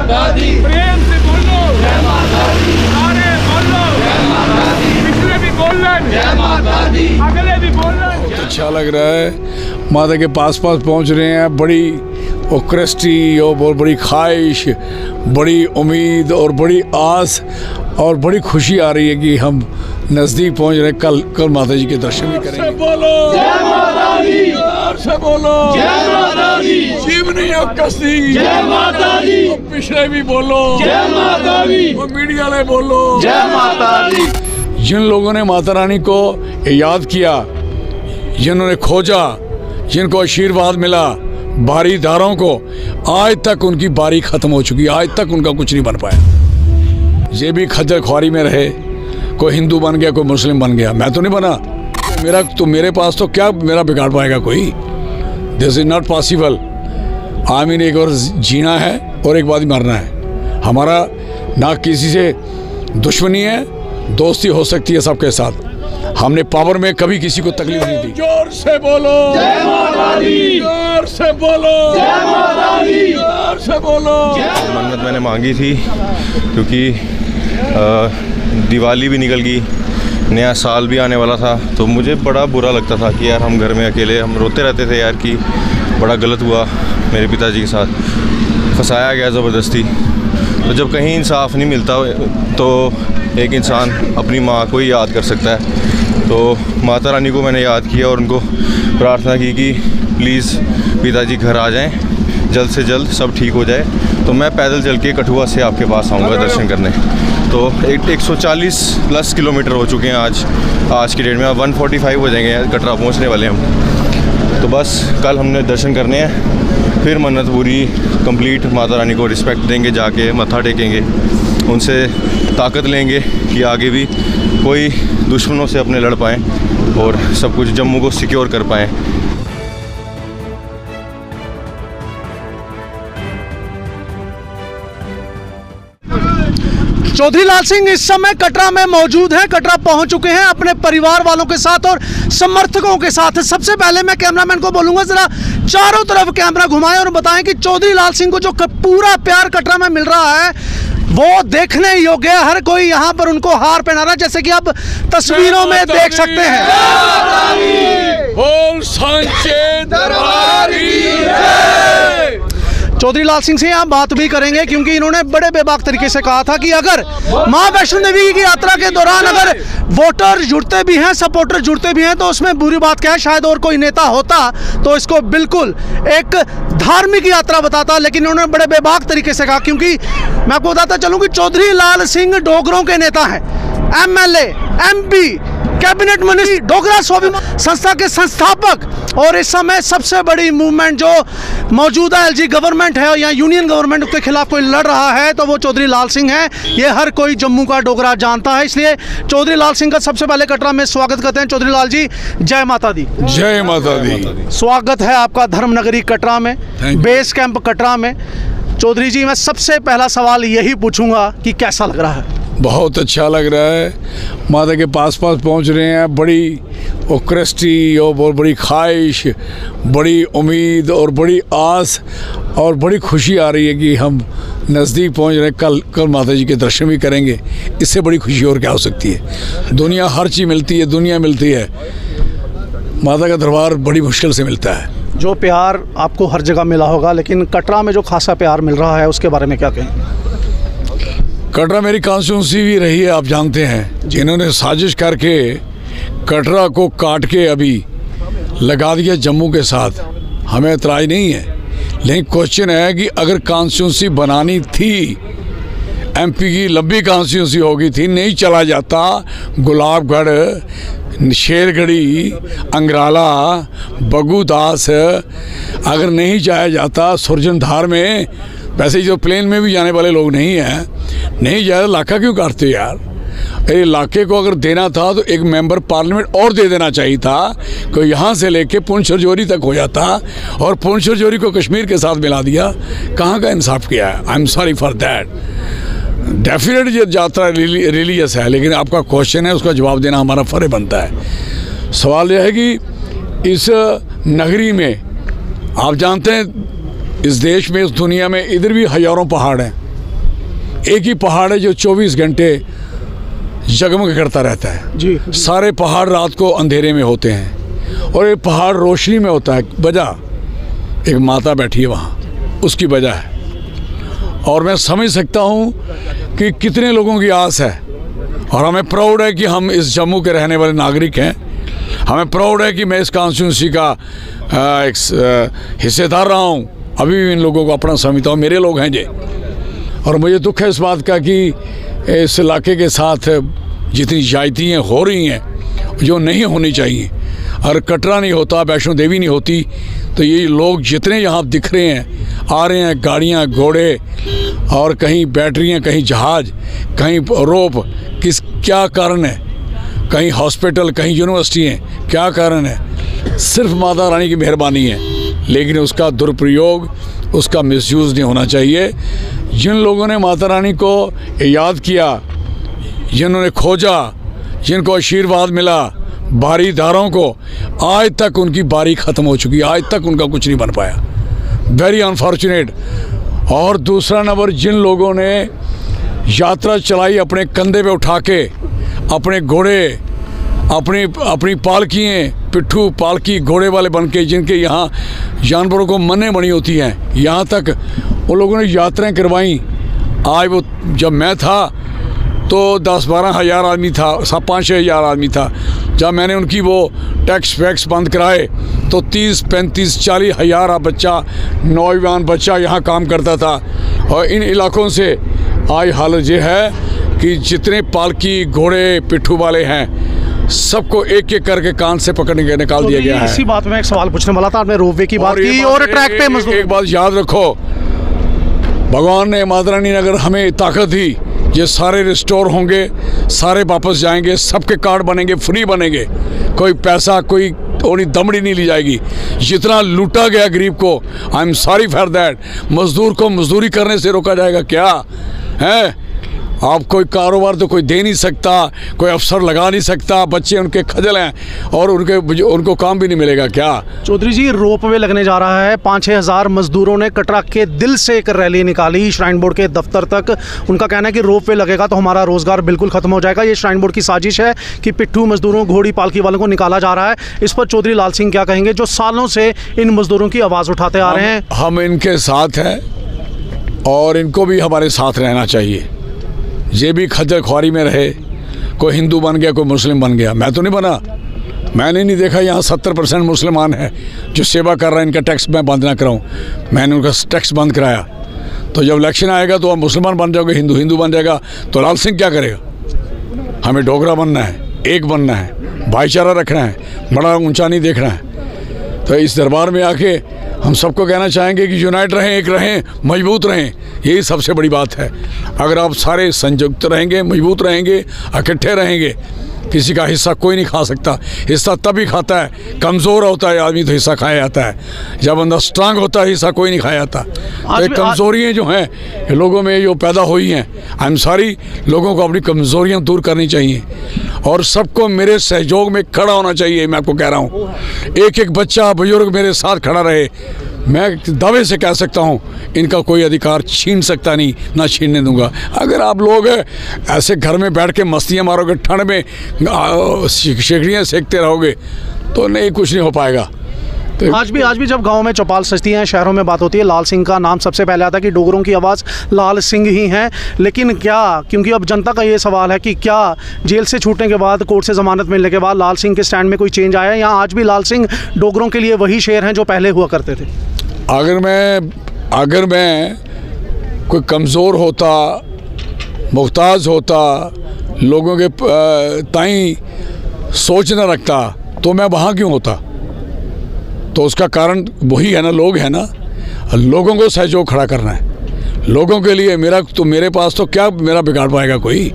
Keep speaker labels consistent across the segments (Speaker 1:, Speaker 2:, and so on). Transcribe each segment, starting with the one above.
Speaker 1: माता दी। प्रेम से बोलो जय माता दी। अरे बोलो जय माता दी। पिछले भी बोलन जय माता दी, अगले भी बोलन।
Speaker 2: बहुत अच्छा लग रहा है, माता के पास पहुंच रहे हैं। बड़ी क्रिस्टी और बहुत बड़ी ख्वाहिश, बड़ी उम्मीद और बड़ी आस और बड़ी खुशी आ रही है कि हम नज़दीक पहुंच रहे हैं। कल माता जी के दर्शन भी करेंगे। बोलो
Speaker 1: जय माता दी।
Speaker 2: से बोलो
Speaker 1: जय माता दी।
Speaker 2: जीवनी और कस्ती
Speaker 1: जय माता दी।
Speaker 2: पिछले भी बोलो
Speaker 1: जय माता दी।
Speaker 2: और मीडिया में बोलो
Speaker 1: जय माता दी।
Speaker 2: जिन लोगों ने माता रानी को याद किया, जिन्होंने खोजा, जिनको आशीर्वाद मिला, बारीदारों को, आज तक उनकी बारी खत्म हो चुकी है। आज तक उनका कुछ नहीं बन पाया। ये भी खज्जल ख्वारी में रहे, कोई हिंदू बन गया, कोई मुस्लिम बन गया। मैं तो नहीं बना, मेरे पास तो क्या मेरा बिगाड़ पाएगा कोई। This is not possible. आमीन, एक बार जीना है और एक बार ही मरना है। हमारा ना किसी से दुश्मनी है, दोस्ती हो सकती है सबके साथ। हमने पावर में कभी किसी को तकलीफ नहीं दी। जोर से बोलो
Speaker 1: जय माता दी।
Speaker 2: जोर से बोलो
Speaker 1: जय माता दी।
Speaker 2: जोर से बोलो।
Speaker 3: मन्नत मैंने मांगी थी क्योंकि दिवाली भी निकल गई, नया साल भी आने वाला था, तो मुझे बड़ा बुरा लगता था कि यार हम घर में अकेले, हम रोते रहते थे यार कि बड़ा गलत हुआ मेरे पिताजी के साथ, फंसाया गया ज़बरदस्ती। तो जब कहीं इंसाफ नहीं मिलता तो एक इंसान अपनी माँ को ही याद कर सकता है। तो माता रानी को मैंने याद किया और उनको प्रार्थना की कि प्लीज़ पिताजी घर आ जाएं, जल्द से जल्द सब ठीक हो जाए। तो मैं पैदल चल के कठुआ से आपके पास आऊँगा दर्शन करने। तो 140 प्लस किलोमीटर हो चुके हैं आज की डेट में। अब 145 हो जाएंगे, कटरा पहुँचने वाले हम। तो बस कल हमने दर्शन करने हैं, फिर मन्नत पूरी कंप्लीट। माता रानी को रिस्पेक्ट देंगे, जाके मत्था टेकेंगे, उनसे ताकत लेंगे कि आगे भी कोई दुश्मनों से अपने लड़ पाएँ और सब कुछ जम्मू को सिक्योर कर पाएँ।
Speaker 4: चौधरी लाल सिंह इस समय कटरा में मौजूद हैं। कटरा पहुंच चुके हैं अपने परिवार वालों के साथ और समर्थकों के साथ। सबसे पहले मैं कैमरामैन को बोलूंगा जरा चारों तरफ कैमरा घुमाएं और बताएं कि चौधरी लाल सिंह को जो पूरा प्यार कटरा में मिल रहा है वो देखने योग्य है। हर कोई यहाँ पर उनको हार पहना रहा है, जैसे कि आप तस्वीरों में देख सकते हैं। चौधरी लाल सिंह से यहाँ बात भी करेंगे क्योंकि इन्होंने बड़े बेबाक तरीके से कहा था कि अगर मां वैष्णो देवी की यात्रा के दौरान अगर वोटर जुड़ते भी हैं, सपोर्टर जुड़ते भी हैं, तो उसमें बुरी बात क्या है। शायद और कोई नेता होता तो इसको बिल्कुल एक धार्मिक यात्रा बताता, लेकिन इन्होंने बड़े बेबाक तरीके से कहा। क्योंकि मैं आपको बताता चलूँ कि चौधरी लाल सिंह डोगरों के नेता हैं, MLA, MP, कैबिनेट मंत्री, डोगरा स्वाभिमान संस्था के संस्थापक। और इस समय सबसे बड़ी मूवमेंट जो मौजूदा LG गवर्नमेंट है या यूनियन गवर्नमेंट के खिलाफ कोई लड़ रहा है तो वो चौधरी लाल सिंह है। ये हर कोई जम्मू का डोगरा जानता है, इसलिए चौधरी लाल सिंह का सबसे पहले कटरा में स्वागत करते हैं। चौधरी लाल जी, जय माता दी।
Speaker 2: जय माता दी।
Speaker 4: स्वागत है आपका धर्मनगरी कटरा में, बेस कैंप कटरा में। चौधरी जी, मैं सबसे पहला सवाल यही पूछूंगा कि कैसा लग रहा है?
Speaker 2: बहुत अच्छा लग रहा है, माता के पास पहुंच रहे हैं। बड़ी क्रिस्टी और बहुत बड़ी ख्वाहिश, बड़ी उम्मीद और बड़ी आस और बड़ी खुशी आ रही है कि हम नज़दीक पहुंच रहे हैं। कल माता जी के दर्शन भी करेंगे। इससे बड़ी खुशी और क्या हो सकती है। दुनिया हर चीज़ मिलती है, दुनिया मिलती है, माता का दरबार बड़ी मुश्किल से मिलता है।
Speaker 4: जो प्यार आपको हर जगह मिला होगा, लेकिन कटरा में जो खासा प्यार मिल रहा है उसके बारे में क्या कहें?
Speaker 2: कटरा मेरी कॉन्स्टिट्यूंसी भी रही है, आप जानते हैं। जिन्होंने साजिश करके कटरा को काट के अभी लगा दिया जम्मू के साथ, हमें एतराज़ नहीं है। लेकिन क्वेश्चन है कि अगर कॉन्स्टिट्यूंसी बनानी थी, MP की लंबी कॉन्स्टिट्यूंसी होगी थी, नहीं चला जाता गुलाबगढ़, शेरगढ़ी, अंगराला, बगुदास, अगर नहीं जाया जाता सुरजनधार में, वैसे जो प्लेन में भी जाने वाले लोग नहीं हैं, नहीं जाए इलाका क्यों काटते यार? इलाके को अगर देना था तो एक मेंबर पार्लियामेंट और दे देना चाहिए था, कोई यहाँ से लेके पुंछ रजौरी तक हो जाता और पुंछ रजौरी को कश्मीर के साथ मिला दिया। कहाँ का इंसाफ किया है? I am sorry for that. Definite ये यात्रा रिलीजियस है, लेकिन आपका क्वेश्चन है, उसका जवाब देना हमारा फर्ज बनता है। सवाल यह है कि इस नगरी में, आप जानते हैं इस देश में, इस दुनिया में, इधर भी हज़ारों पहाड़ हैं, एक ही पहाड़ है जो 24 घंटे जगमग करता रहता है
Speaker 4: जी।
Speaker 2: सारे पहाड़ रात को अंधेरे में होते हैं और ये पहाड़ रोशनी में होता है। वजह एक माता बैठी है वहाँ, उसकी वजह है। और मैं समझ सकता हूँ कि कितने लोगों की आस है और हमें प्राउड है कि हम इस जम्मू के रहने वाले नागरिक हैं। हमें प्राउड है कि मैं इस कॉन्स्टिट्यूंसी का एक हिस्सेदार रहा हूँ। अभी भी इन लोगों को अपना समझता हूँ, मेरे लोग हैं ये। और मुझे दुख है इस बात का कि इस इलाके के साथ जितनी ज्यादतियाँ हो रही हैं जो नहीं होनी चाहिए। अगर कटरा नहीं होता, वैष्णो देवी नहीं होती, तो ये लोग जितने यहाँ दिख रहे हैं, आ रहे हैं, गाड़ियाँ, घोड़े और कहीं बैटरियाँ, कहीं जहाज, कहीं रोप, क्या कारण है? कहीं हॉस्पिटल, कहीं यूनिवर्सिटी हैं, क्या कारण है? सिर्फ माता रानी की मेहरबानी है, लेकिन उसका दुरुपयोग, उसका मिसयूज़ नहीं होना चाहिए। जिन लोगों ने माता रानी को याद किया, जिन्होंने खोजा, जिनको आशीर्वाद मिला, बारीदारों को, आज तक उनकी बारी ख़त्म हो चुकी है, आज तक उनका कुछ नहीं बन पाया। Very unfortunate. और दूसरा नंबर, जिन लोगों ने यात्रा चलाई अपने कंधे पे उठा के, अपने घोड़े, अपनी पालकियाँ, पिट्ठू पालकी घोड़े वाले बन के, जिनके यहाँ जानवरों को मन्ने बनी होती हैं, यहाँ तक उन लोगों ने यात्राएं करवाई। आज वो, जब मैं था तो 10-12 हज़ार आदमी था, 5-6 हज़ार आदमी था। जब मैंने उनकी वो टैक्स वैक्स बंद कराए तो 30-35-40 हज़ार बच्चा, नौजवान बच्चा यहाँ काम करता था। और इन इलाकों से आज हालत ये है कि जितने पालकी घोड़े पिट्ठू वाले हैं, सबको एक एक करके कान से पकड़ के निकाल दिया गया है।
Speaker 4: इसी बात में एक सवाल पूछने वाला था, आपने रोपवे की बात की और ट्रैक पे मजदूर।
Speaker 2: एक बात याद रखो, भगवान ने, माता रानी ने अगर हमें ताकत दी, ये सारे रिस्टोर होंगे, सारे वापस जाएंगे, सबके कार्ड बनेंगे, फ्री बनेंगे, कोई पैसा, कोई दमड़ी नहीं ली जाएगी। जितना लूटा गया गरीब को, I am sorry for that. मजदूर को मजदूरी करने से रोका जाएगा क्या है? आप कोई कारोबार तो कोई दे नहीं सकता, कोई अफसर लगा नहीं सकता, बच्चे उनके खजल हैं और उनको काम भी नहीं मिलेगा क्या?
Speaker 4: चौधरी जी, रोपवे लगने जा रहा है। 5-6 हज़ार मजदूरों ने कटरा के दिल से एक रैली निकाली श्राइन बोर्ड के दफ्तर तक। उनका कहना है कि रोपवे लगेगा तो हमारा रोजगार बिल्कुल खत्म हो जाएगा। ये श्राइन बोर्ड की साजिश है कि पिट्ठू मजदूरों, घोड़ी पालकी वालों को निकाला जा रहा है। इस पर चौधरी लाल सिंह क्या कहेंगे, जो सालों से इन मजदूरों की आवाज़ उठाते आ रहे हैं?
Speaker 2: हम इनके साथ हैं और इनको भी हमारे साथ रहना चाहिए। ये भी खज्जल ख्वारी में रहे, कोई हिंदू बन गया, कोई मुस्लिम बन गया। मैं तो नहीं बना, मैंने नहीं देखा यहाँ 70% मुसलमान हैं जो सेवा कर रहे हैं, इनका टैक्स मैं बंद ना कराऊँ। मैंने उनका टैक्स बंद कराया। तो जब इलेक्शन आएगा तो आप मुसलमान बन जाओगे, हिंदू बन जाएगा, तो लाल सिंह क्या करेगा? हमें डोगरा बनना है, एक बनना है, भाईचारा रखना है, बड़ा ऊंचा नहीं देखना है। तो इस दरबार में आके हम सबको कहना चाहेंगे कि यूनाइट रहें, एक रहें, मजबूत रहें। यही सबसे बड़ी बात है। अगर आप सारे संयुक्त रहेंगे, मजबूत रहेंगे, इकट्ठे रहेंगे, किसी का हिस्सा कोई नहीं खा सकता। हिस्सा तभी खाता है, कमज़ोर होता है आदमी तो हिस्सा खाया जाता है। जब अंदर स्ट्रांग होता है, हिस्सा कोई नहीं खाया जाता। तो ये कमज़ोरियाँ जो हैं लोगों में जो पैदा हुई हैं, आई एम सॉरी, लोगों को अपनी कमज़ोरियाँ दूर करनी चाहिए और सबको मेरे सहयोग में खड़ा होना चाहिए। मैं आपको कह रहा हूँ, एक एक बच्चा, बुजुर्ग मेरे साथ खड़ा रहे। मैं दावे से कह सकता हूँ, इनका कोई अधिकार छीन सकता नहीं, ना छीनने दूंगा। अगर आप लोग ऐसे घर में बैठ के मस्तियाँ मारोगे, ठंड में शेखड़ियाँ सेकते रहोगे, तो नहीं, कुछ नहीं हो पाएगा। तो
Speaker 4: आज भी जब गांव में चौपाल सजती हैं, शहरों में बात होती है, लाल सिंह का नाम सबसे पहले आता है कि डोगरों की आवाज़ लाल सिंह ही हैं। लेकिन क्या, क्योंकि अब जनता का ये सवाल है कि क्या जेल से छूटने के बाद, कोर्ट से ज़मानत मिलने के बाद लाल सिंह के स्टैंड में कोई चेंज आया है, या आज भी लाल सिंह डोगरों के लिए वही शेर हैं जो पहले हुआ करते थे?
Speaker 2: अगर मैं कोई कमज़ोर होता, मुख्ताज होता, लोगों के ताई सोच न रखता, तो मैं वहाँ क्यों होता? तो उसका कारण वही है ना, लोग हैं ना। लोगों को सहयोग खड़ा करना है, लोगों के लिए। मेरे पास तो क्या मेरा बिगाड़ पाएगा कोई?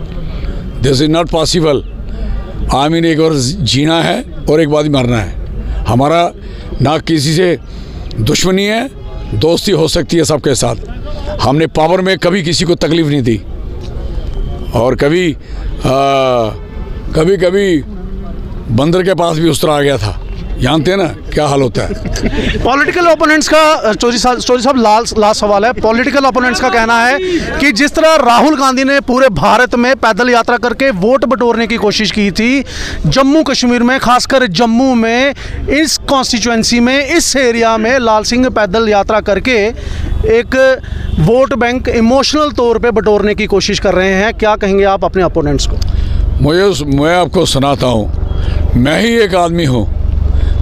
Speaker 2: This is not possible. आमीन, एक बार जीना है और एक बार मरना है। हमारा ना किसी से दुश्मनी है, दोस्ती हो सकती है सबके साथ। हमने पावर में कभी किसी को तकलीफ़ नहीं दी और कभी बंदर के पास भी उस तरह आ गया था। जानते हैं ना क्या हाल होता है।
Speaker 4: पॉलिटिकल ओपोनेंट्स का चौधरी साहब लास्ट सवाल है। पॉलिटिकल ओपोनेंट्स का कहना है कि जिस तरह राहुल गांधी ने पूरे भारत में पैदल यात्रा करके वोट बटोरने की कोशिश की थी, जम्मू कश्मीर में, खासकर जम्मू में, इस कॉन्स्टिट्यूएंसी में, इस एरिया में लाल सिंह पैदल यात्रा करके एक वोट बैंक इमोशनल तौर पे बटोरने की कोशिश कर रहे हैं। क्या कहेंगे आप अपने अपोनेंट्स को?
Speaker 2: मैं आपको सुनाता हूँ, मैं ही एक आदमी हूँ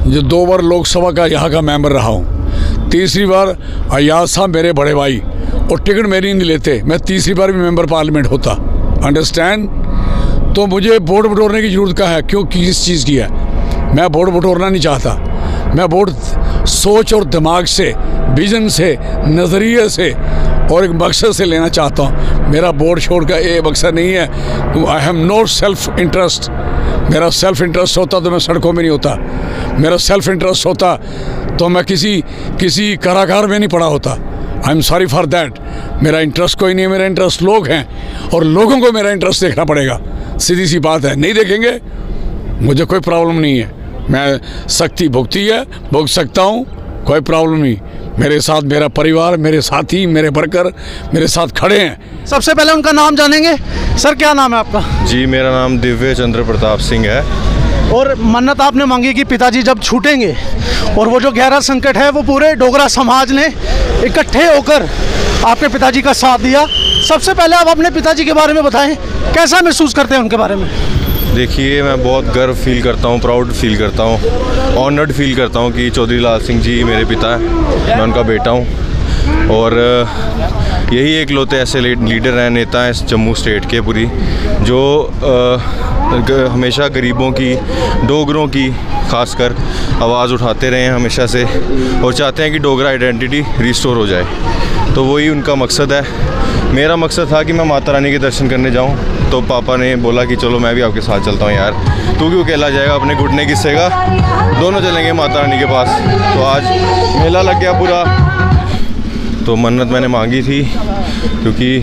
Speaker 2: जो 2 बार लोकसभा का यहाँ का मेंबर रहा हूँ। तीसरी बार अयाज साहब मेरे बड़े भाई, और टिकट मेरी नहीं लेते, मैं तीसरी बार भी मेंबर पार्लियामेंट होता। अंडरस्टैंड? तो मुझे वोट बटोरने की ज़रूरत क्या है? क्यों, किस चीज़ की है? मैं वोट बटोरना नहीं चाहता। मैं वोट सोच और दिमाग से, विजन से, नज़रिए से और एक मकसद से लेना चाहता हूँ। मेरा वोट छोड़ का ये मकसद नहीं है। I have no self interest. मेरा सेल्फ इंटरेस्ट होता तो मैं सड़कों में नहीं होता। मेरा सेल्फ इंटरेस्ट होता तो मैं किसी कारागार में नहीं पड़ा होता। I am sorry for that. मेरा इंटरेस्ट कोई नहीं है, मेरा इंटरेस्ट लोग हैं और लोगों को मेरा इंटरेस्ट देखना पड़ेगा। सीधी सी बात है, नहीं देखेंगे मुझे कोई प्रॉब्लम नहीं है। मैं सख्ती भुगती है, भुगत सकता हूँ, कोई प्रॉब्लम नहीं। मेरे साथ मेरा परिवार, मेरे साथी, मेरे वर्कर मेरे साथ खड़े हैं।
Speaker 4: सबसे पहले उनका नाम जानेंगे। सर, क्या नाम है आपका?
Speaker 3: जी, मेरा नाम दिव्य चंद्र प्रताप सिंह है।
Speaker 4: और मन्नत आपने मांगी कि पिताजी जब छूटेंगे, और वो जो गहरा संकट है वो पूरे डोगरा समाज ने इकट्ठे होकर आपके पिताजी का साथ दिया। सबसे पहले आप अपने पिताजी के बारे में बताएं, कैसा महसूस करते हैं उनके बारे में?
Speaker 3: देखिए, मैं बहुत गर्व फील करता हूँ, प्राउड फील करता हूँ, ऑनर्ड फील करता हूँ कि चौधरी लाल सिंह जी मेरे पिता हैं, मैं उनका बेटा हूँ। और यही एक लौते ऐसे लीडर हैं, नेता हैं इस जम्मू स्टेट के पूरी, जो हमेशा गरीबों की, डोगरों की खासकर आवाज़ उठाते रहे हैं हमेशा से, और चाहते हैं कि डोगरा आइडेंटिटी रिस्टोर हो जाए। तो वही उनका मकसद है। मेरा मकसद था कि मैं माता रानी के दर्शन करने जाऊं, तो पापा ने बोला कि चलो मैं भी आपके साथ चलता हूं यार, तू क्यों अकेला जाएगा, अपने घुटने किससेगा, दोनों चलेंगे माता रानी के पास। तो आज मेला लग गया पूरा। तो मन्नत मैंने मांगी थी, क्योंकि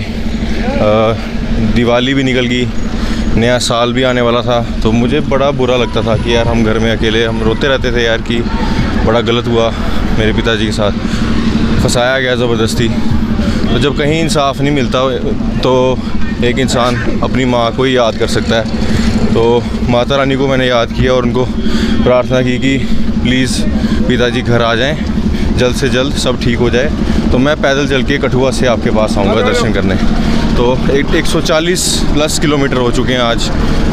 Speaker 3: दिवाली भी निकल गई, नया साल भी आने वाला था, तो मुझे बड़ा बुरा लगता था कि यार हम घर में अकेले, हम रोते रहते थे यार कि बड़ा गलत हुआ मेरे पिताजी के साथ, फंसाया गया ज़बरदस्ती। तो जब कहीं इंसाफ नहीं मिलता तो एक इंसान अपनी माँ को ही याद कर सकता है। तो माता रानी को मैंने याद किया और उनको प्रार्थना की कि प्लीज़ पिताजी घर आ जाएं, जल्द से जल्द सब ठीक हो जाए। तो मैं पैदल चल के कठुआ से आपके पास आऊँगा दर्शन करने। तो 140+ किलोमीटर हो चुके हैं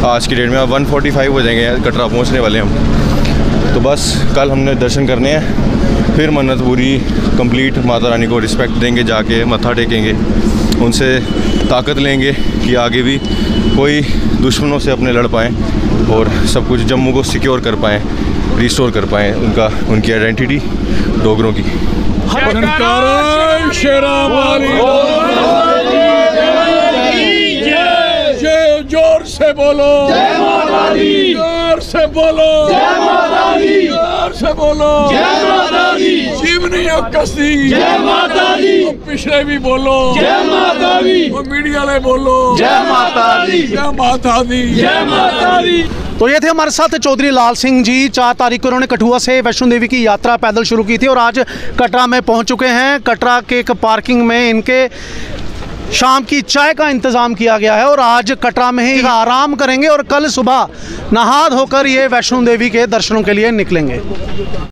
Speaker 3: आज की डेट में। अब 145 हो जाएंगे, कटरा पहुँचने वाले हम। तो बस कल हमने दर्शन करने हैं, फिर मन्नत पूरी कंप्लीट, माता रानी को रिस्पेक्ट देंगे, जाके मत्था टेकेंगे, उनसे ताकत लेंगे कि आगे भी कोई दुश्मनों से अपने लड़ पाएँ और सब कुछ जम्मू को सिक्योर कर पाएँ, रिस्टोर कर पाएँ उनकी आइडेंटिटी डोगरों की।
Speaker 2: जोर से बोलो, जय माता दी, जोर से बोलो, जय माता दी, जोर से बोलो, जय माता दी, जीवनी कसदी, जय माता दी, पिछले भी बोलो, जय माता दी, मीडिया में बोलो, जय माता दी, जय माता दी, जय माता दी।
Speaker 4: तो ये थे हमारे साथ चौधरी लाल सिंह जी। 4 तारीख को उन्होंने कठुआ से वैष्णो देवी की यात्रा पैदल शुरू की थी और आज कटरा में पहुंच चुके हैं। कटरा के एक पार्किंग में इनके शाम की चाय का इंतज़ाम किया गया है और आज कटरा में ही आराम करेंगे और कल सुबह नहा धोकर ये वैष्णो देवी के दर्शनों के लिए निकलेंगे।